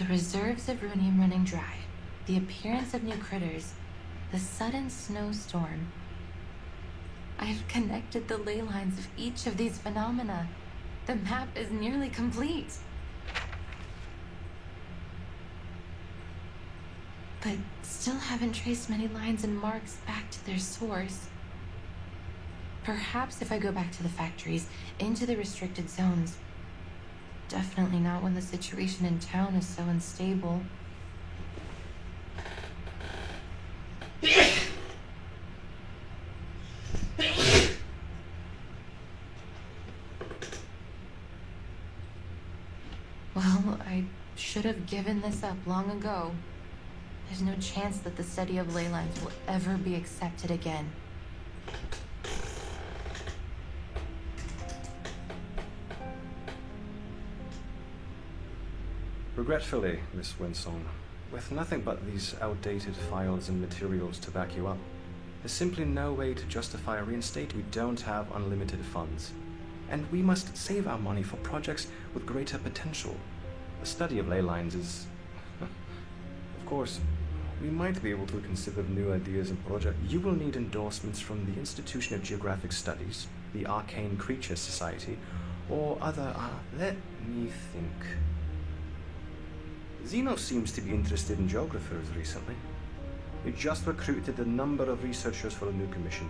The reserves of runium running dry, the appearance of new critters, the sudden snowstorm. I have connected the ley lines of each of these phenomena. The map is nearly complete. But still haven't traced many lines and marks back to their source. Perhaps if I go back to the factories, into the restricted zones. Definitely not when the situation in town is so unstable. Well, I should have given this up long ago. There's no chance that the study of ley lines will ever be accepted again. Regretfully, Miss Winsong, with nothing but these outdated files and materials to back you up, there's simply no way to justify a reinstatement. We don't have unlimited funds, and we must save our money for projects with greater potential. The study of ley lines is... Of course, we might be able to consider new ideas and projects. You will need endorsements from the Institution of Geographic Studies, the Arcane Creature Society, or other... let me think... Xeno seems to be interested in geographers recently. He just recruited a number of researchers for a new commission.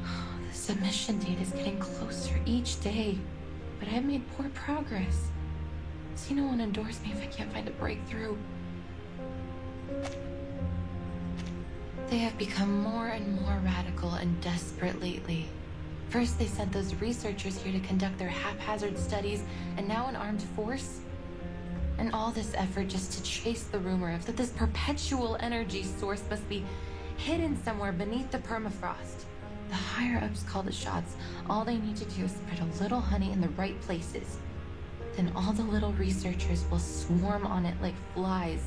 The submission date is getting closer each day, but I've made poor progress. Xeno won't endorse me if I can't find a breakthrough. They have become more and more radical and desperate lately. First, they sent those researchers here to conduct their haphazard studies, and now an armed force? And all this effort just to chase the rumor of that this perpetual energy source must be hidden somewhere beneath the permafrost. The higher-ups call the shots. All they need to do is spread a little honey in the right places. Then all the little researchers will swarm on it like flies.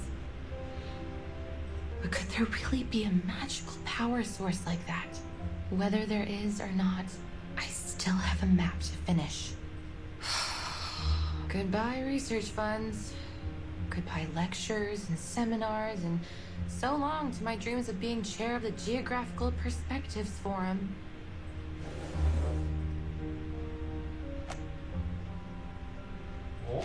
But could there really be a magical power source like that? Whether there is or not, I still have a map to finish. Goodbye, research funds. Goodbye, lectures and seminars, and so long to my dreams of being chair of the Geographical Perspectives Forum. Oh.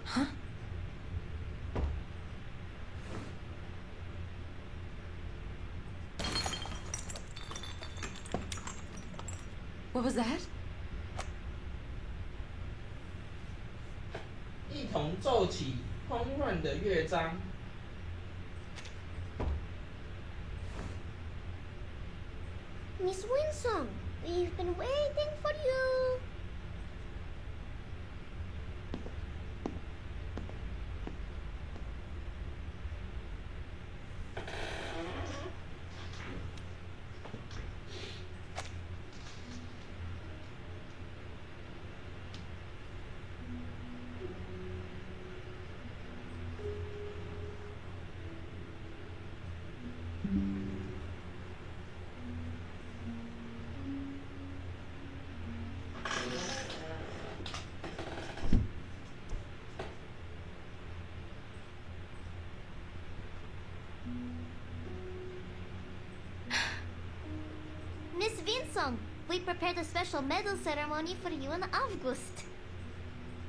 Huh? What was that? 一同奏起烹饪的乐章。Miss Winsong, we've been waiting for you. Miss Winsong, we prepared a special medal ceremony for you in August.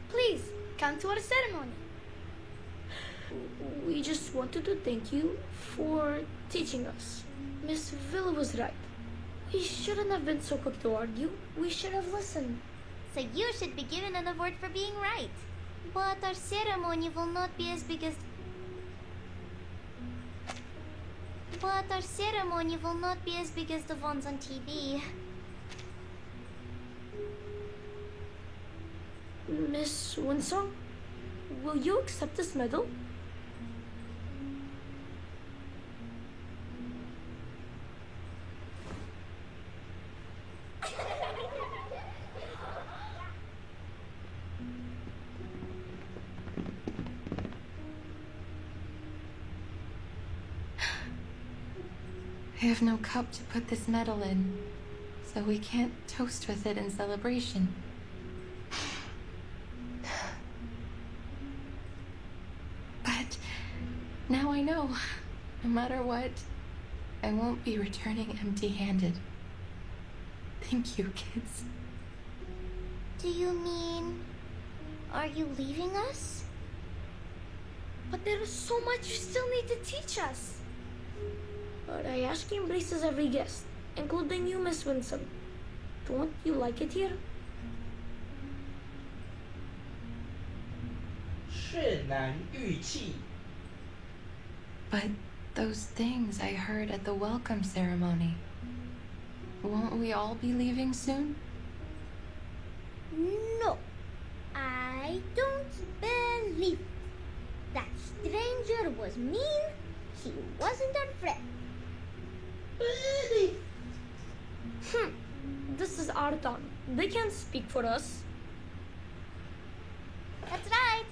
Please, come to our ceremony. We just wanted to thank you for teaching us. Miss Villa was right. We shouldn't have been so quick to argue. We should have listened. So you should be given an award for being right. But our ceremony will not be as big as... the ones on TV. Miss Winsong, will you accept this medal? I have no cup to put this medal in, so we can't toast with it in celebration. But now I know, no matter what, I won't be returning empty-handed. Thank you, kids. Do you mean... are you leaving us? But there is so much you still need to teach us. But I ask you embraces every guest, including you, Miss Winsome. Don't you like it here? 血难玉气， But those things I heard at the welcome ceremony. Won't we all be leaving soon? No, I don't believe it. That stranger was mean. He wasn't our friend. Really? This is our town. They can't speak for us. That's right.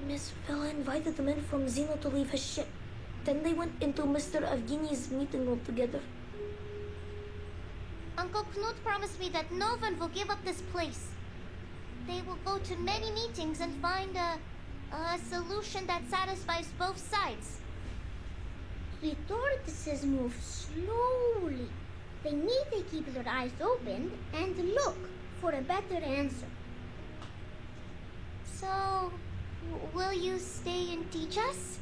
Miss Villa invited the men from Zeno to leave his ship. Then they went into Mr. Evgeny's meeting room together. Uncle Knut promised me that no one will give up this place. They will go to many meetings and find a solution that satisfies both sides. The tortoises move slowly. They need to keep their eyes open and look for a better answer. So, will you stay and teach us?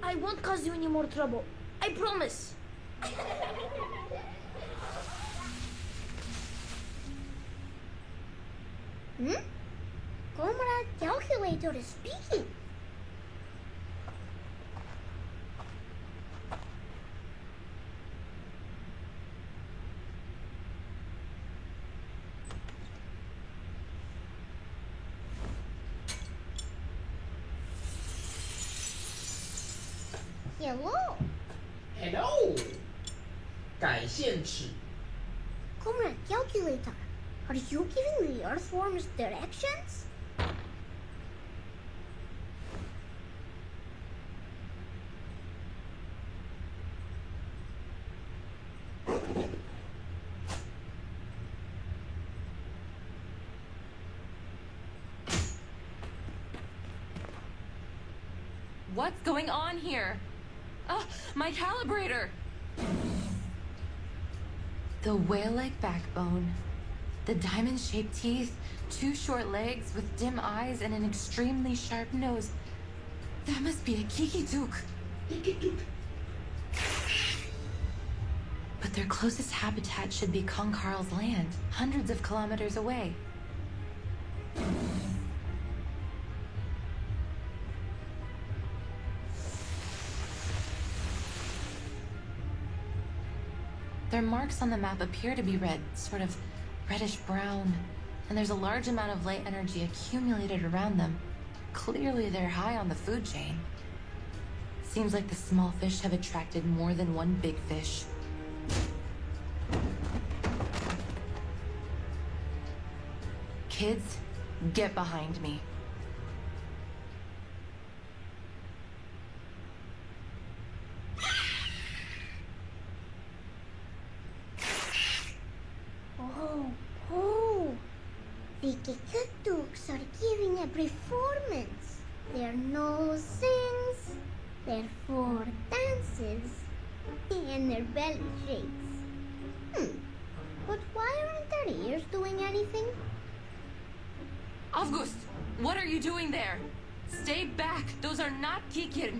I won't cause you any more trouble. I promise. Comrade Calculator is speaking. Hello, Hello，改线尺， Comrade Calculator. Are you giving the earthworms directions? What's going on here? My calibrator! The whale-like backbone, the diamond-shaped teeth, 2 short legs with dim eyes and an extremely sharp nose. That must be a Kikituk. But their closest habitat should be Konkarl's land, hundreds of kilometers away. Their marks on the map appear to be red, sort of reddish-brown, and there's a large amount of light energy accumulated around them. Clearly they're high on the food chain. Seems like the small fish have attracted more than one big fish. Kids, get behind me. The Kikatuks are giving a performance. Their nose sings, their fur dances, and their belly shakes. But why aren't their ears doing anything? August, what are you doing there? Stay back. Those are not Kikir.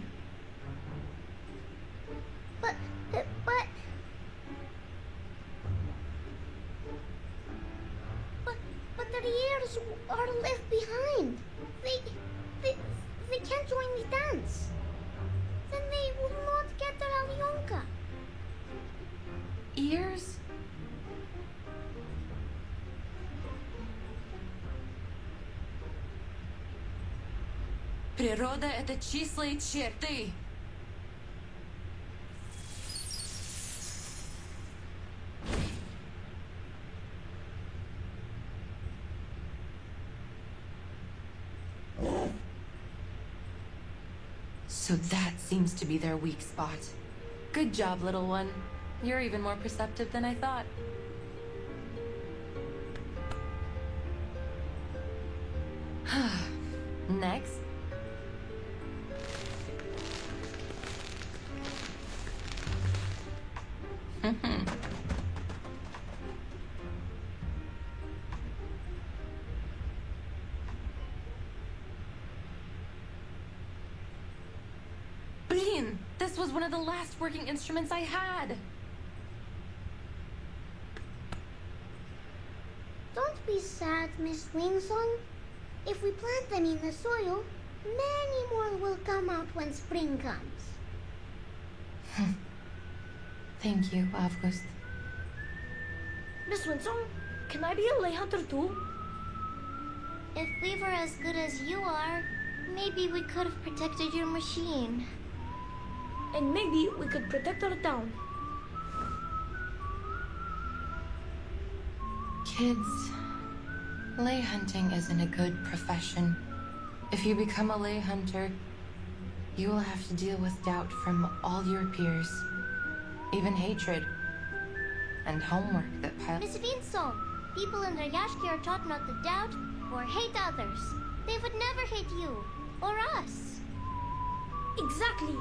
But their ears are left behind. They can't join the dance. Then they will not get their Alyonka. Ears? Природа — это числа и черты. So that seems to be their weak spot. Good job, little one. You're even more perceptive than I thought. Next. Bean! This was one of the last working instruments I had! Don't be sad, Miss Winsong. If we plant them in the soil, many more will come out when spring comes. Thank you, August. Miss Winsong, can I be a lay hunter too? If we were as good as you are, maybe we could have protected your machine. And maybe we could protect our town. Kids, lay hunting isn't a good profession. If you become a lay hunter, you will have to deal with doubt from all your peers. Even hatred. And homework that piles. Miss Winsong, people in Rayashki are taught not to doubt or hate others. They would never hate you or us. Exactly.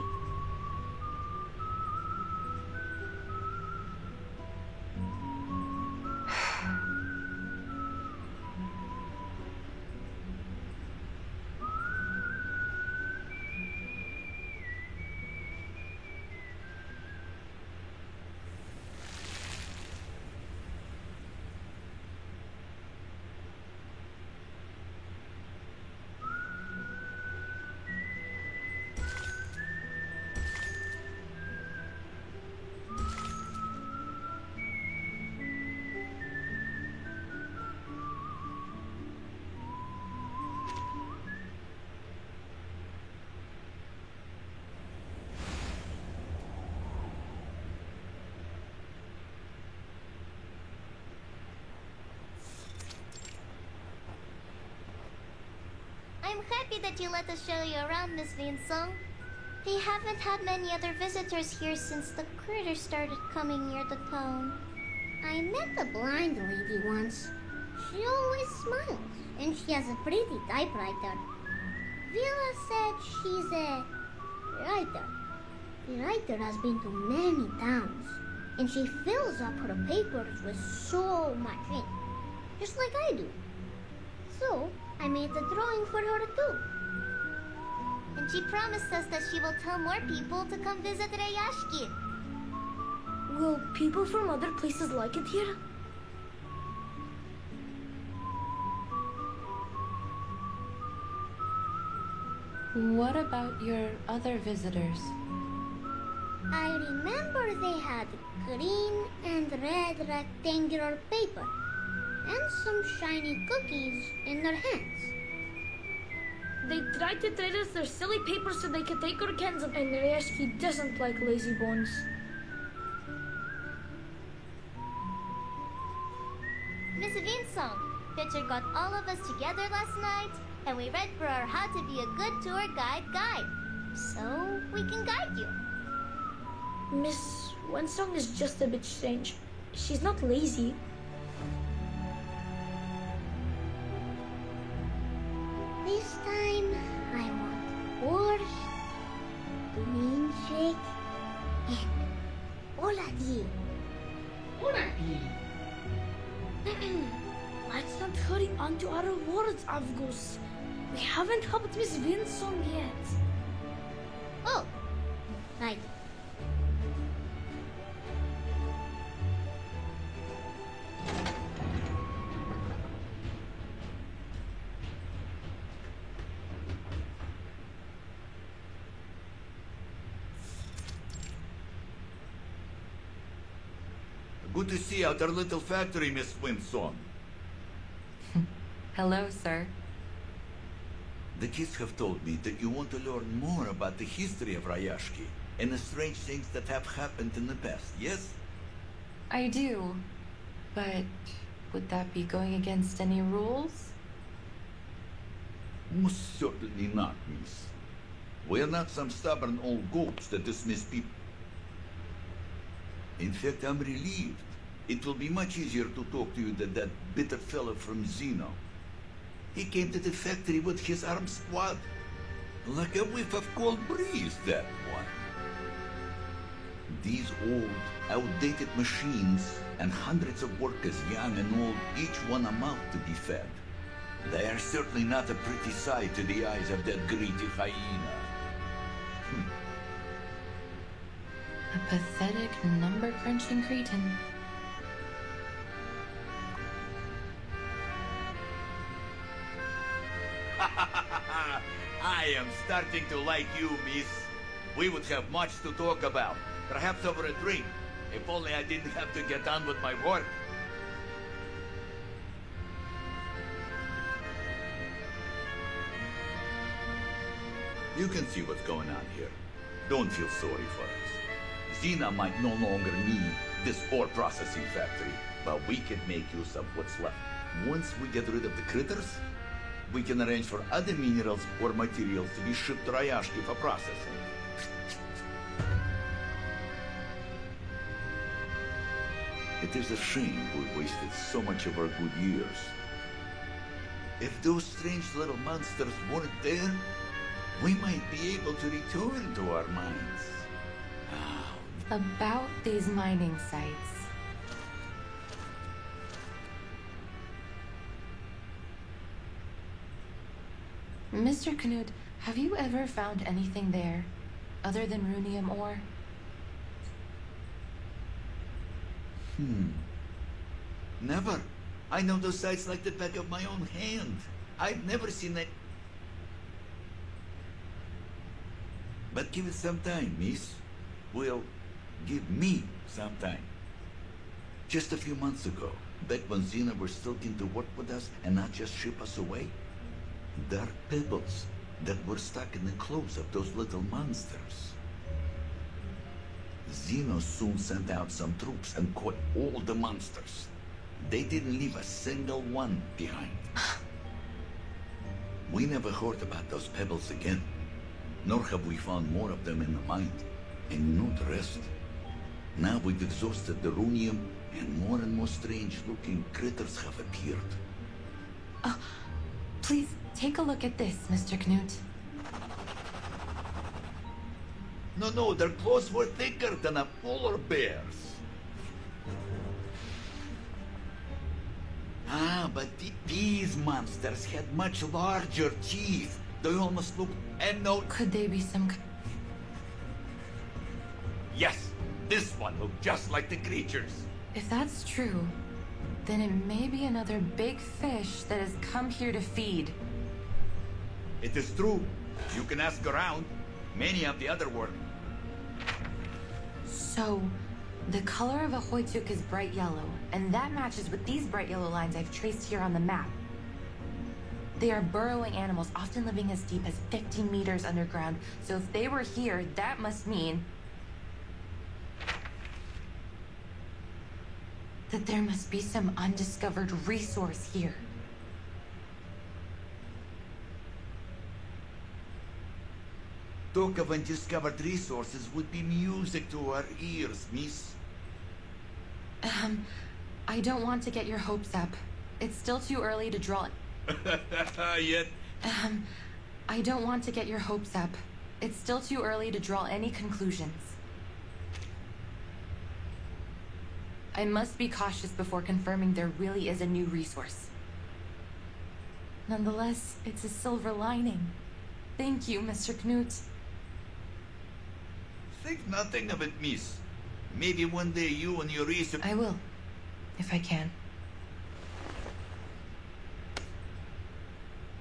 I'm happy that you let us show you around, Miss Winsong. We haven't had many other visitors here since the critters started coming near the town. I met a blind lady once. She always smiles, and she has a pretty typewriter. Vila said she's a writer. The writer has been to many towns, and she fills up her papers with so much ink, just like I do. So, I made a drawing for her too. And she promised us that she will tell more people to come visit Rayashki. Will people from other places like it here? What about your other visitors? I remember they had green and red rectangular paper and some shiny cookies in their hands. They tried to trade us their silly paper so they could take our cans, and Rayashki doesn't like lazy bones. Miss Winsong, Pitcher got all of us together last night, and we read for our How to Be a Good Tour Guide, so we can guide you. Miss Winsong is just a bit strange. She's not lazy. This time, I want horse, green shake, and oladi. Uraki! Let's not hurry on to our rewards, Avgos. We haven't helped Miss Winsong yet. Oh, right. Good to see you at our little factory, Miss Winsong. Hello, sir. The kids have told me that you want to learn more about the history of Rayashki and the strange things that have happened in the past, yes? I do. But would that be going against any rules? Most certainly not, miss. We're not some stubborn old goats that dismiss people. In fact, I'm relieved. It will be much easier to talk to you than that bitter fellow from Xeno. He came to the factory with his armed squad. Like a whiff of cold breeze, that one. These old, outdated machines and hundreds of workers, young and old, each one a mouth to be fed. They are certainly not a pretty sight to the eyes of that greedy hyena. A pathetic, number-crunching cretin. I am starting to like you, miss. We would have much to talk about. Perhaps over a drink. If only I didn't have to get on with my work. You can see what's going on here. Don't feel sorry for us. Xena might no longer need this ore processing factory, but we can make use of what's left. Once we get rid of the critters, we can arrange for other minerals or materials to be shipped to Ryashki for processing. It is a shame we wasted so much of our good years. If those strange little monsters weren't there, we might be able to return to our mines. About these mining sites. Mr. Knut, have you ever found anything there, other than runium ore? Never. I know those sites like the back of my own hand. I've never seen it. But give it some time, miss. Well, give me some time. Just a few months ago, back when Xena were still keen to work with us and not just ship us away, there are pebbles that were stuck in the clothes of those little monsters. Xeno soon sent out some troops and caught all the monsters. They didn't leave a single one behind. We never heard about those pebbles again, nor have we found more of them in the mine. And you know the rest. Now we've exhausted the runium, and more strange-looking critters have appeared. Please, take a look at this, Mr. Knut. No, their claws were thicker than a polar bear's. But these monsters had much larger teeth. They almost looked... And no... Could they be some... Yes, this one looked just like the creatures. If that's true, then it may be another big fish that has come here to feed. It is true. You can ask around. Many of the other work. So, the color of a Hoytuk is bright yellow, and that matches with these bright yellow lines I've traced here on the map. They are burrowing animals, often living as deep as 50 meters underground, so if they were here, that must mean that there must be some undiscovered resource here. Talk of undiscovered resources would be music to our ears, miss. I don't want to get your hopes up. It's still too early to draw... Yet... I don't want to get your hopes up. It's still too early to draw any conclusions. I must be cautious before confirming there really is a new resource. Nonetheless, it's a silver lining. Thank you, Mr. Knut. Think nothing of it, miss. Maybe one day you and your research... I will, if I can.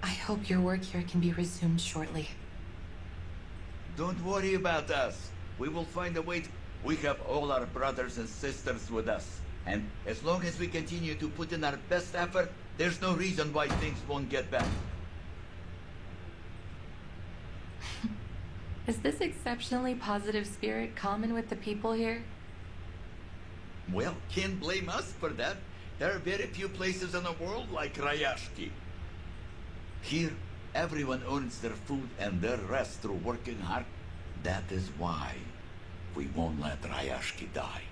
I hope your work here can be resumed shortly. Don't worry about us. We will find a way to... We have all our brothers and sisters with us. And as long as we continue to put in our best effort, there's no reason why things won't get better. Is this exceptionally positive spirit common with the people here? Well, can't blame us for that. There are very few places in the world like Ryashki. Here, Everyone earns their food and their rest through working hard. That is why we won't let Rayashki die.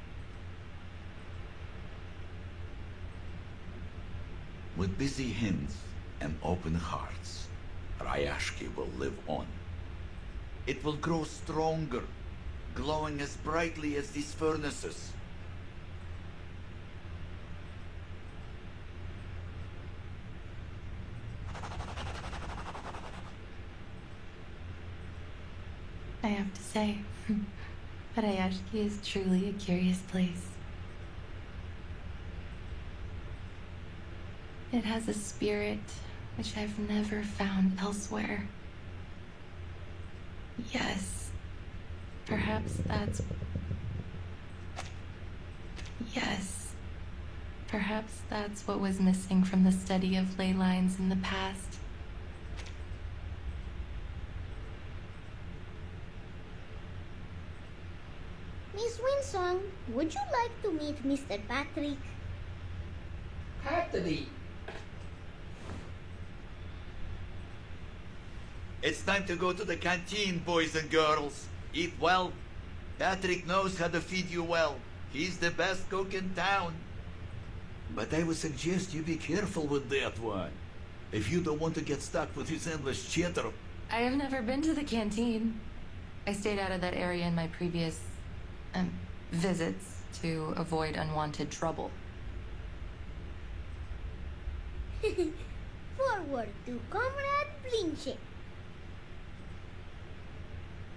With busy hands and open hearts, Rayashki will live on. It will grow stronger, glowing as brightly as these furnaces. I have to say, Rayashki is truly a curious place. It has a spirit which I've never found elsewhere. Yes, perhaps that's... Yes, perhaps that's what was missing from the study of ley lines in the past. Miss Winsong, would you like to meet Mr. Patrick? Patrick. It's time to go to the canteen, boys and girls. Eat well. Patrick knows how to feed you well. He's the best cook in town. But I would suggest you be careful with that one. If you don't want to get stuck with his endless chatter. I have never been to the canteen. I stayed out of that area in my previous visits to avoid unwanted trouble. Forward to Comrade Blinchik.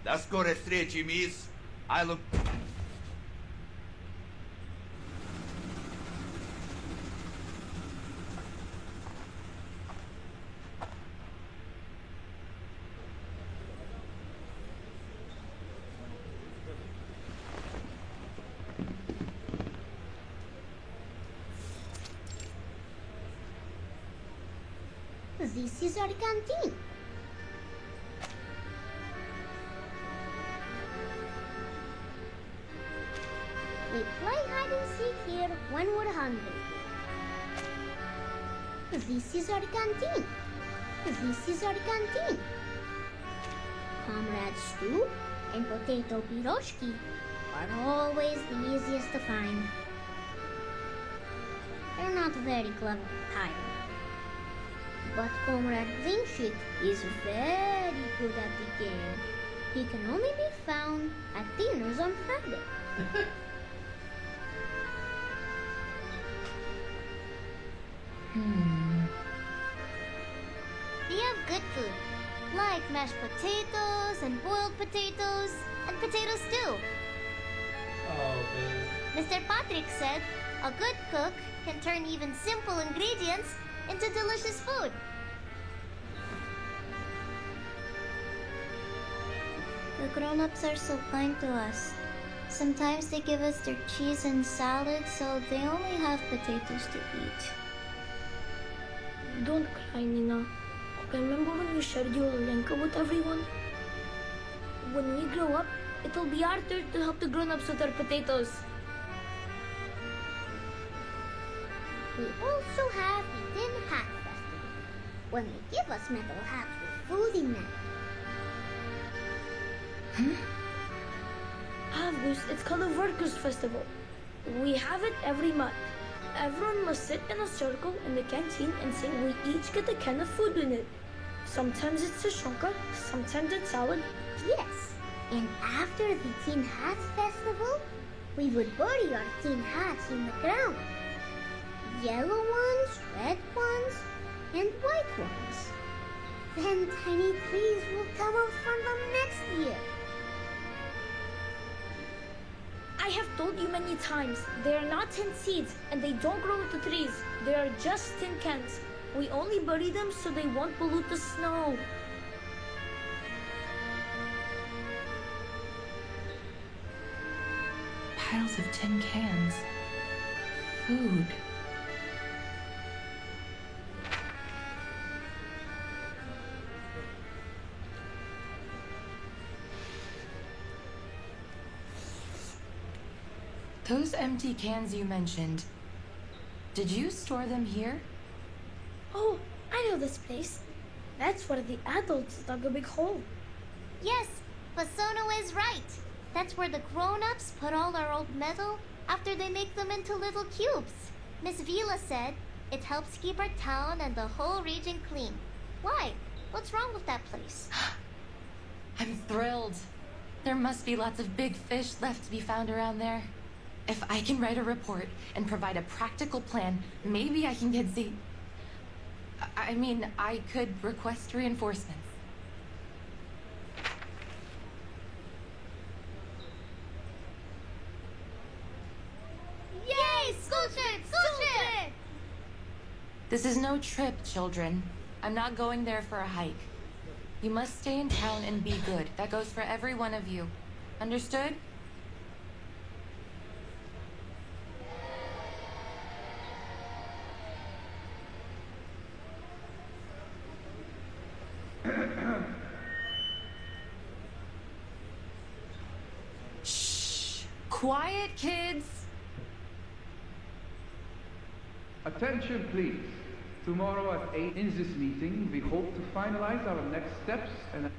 That's correct, stretchy, miss. I look... This is our canteen. We play hide and seek here when we're hungry. This is our canteen. This is our canteen. Comrade stew and potato piroshki are always the easiest to find. They're not very clever at hiding. But Comrade Blinchik is very good at the game. He can only be found at dinners on Friday. We have good food, like mashed potatoes and boiled potatoes and potato stew. Oh, baby. Mr. Patrick said a good cook can turn even simple ingredients into delicious food. The grown-ups are so kind to us. Sometimes they give us their cheese and salad, so they only have potatoes to eat. Don't cry, Nina. Remember when you shared your Lenka with everyone? When we grow up, it'll be our turn to help the grown-ups with their potatoes. We also have the Tin Hat Festival, when they give us metal hats with food in them. Avgus, it's called a Workers' Festival. We have it every month. Everyone must sit in a circle in the canteen and sing. We each get a can of food in it. Sometimes it's a shonka, sometimes it's salad. Yes, and after the Tin Hats Festival, we would bury our tin hats in the ground. Yellow ones, red ones, and white ones. Then tiny trees will come out from them next year. I have told you many times, they are not tin seeds and they don't grow into trees. They are just tin cans. We only bury them so they won't pollute the snow. Piles of tin cans. Food. Those empty cans you mentioned, did you store them here? Oh, I know this place. That's where the adults dug a big hole. Yes, Pasono is right. That's where the grown-ups put all our old metal after they make them into little cubes. Miss Vila said it helps keep our town and the whole region clean. Why? What's wrong with that place? I'm thrilled. There must be lots of big fish left to be found around there. If I can write a report and provide a practical plan, maybe I can get I could request reinforcements. Yay! School trip! School trip! This is no trip, children. I'm not going there for a hike. You must stay in town and be good. That goes for every one of you. Understood? Shh! Quiet, kids! Attention, please. Tomorrow at 8 in this meeting, we hope to finalize our next steps and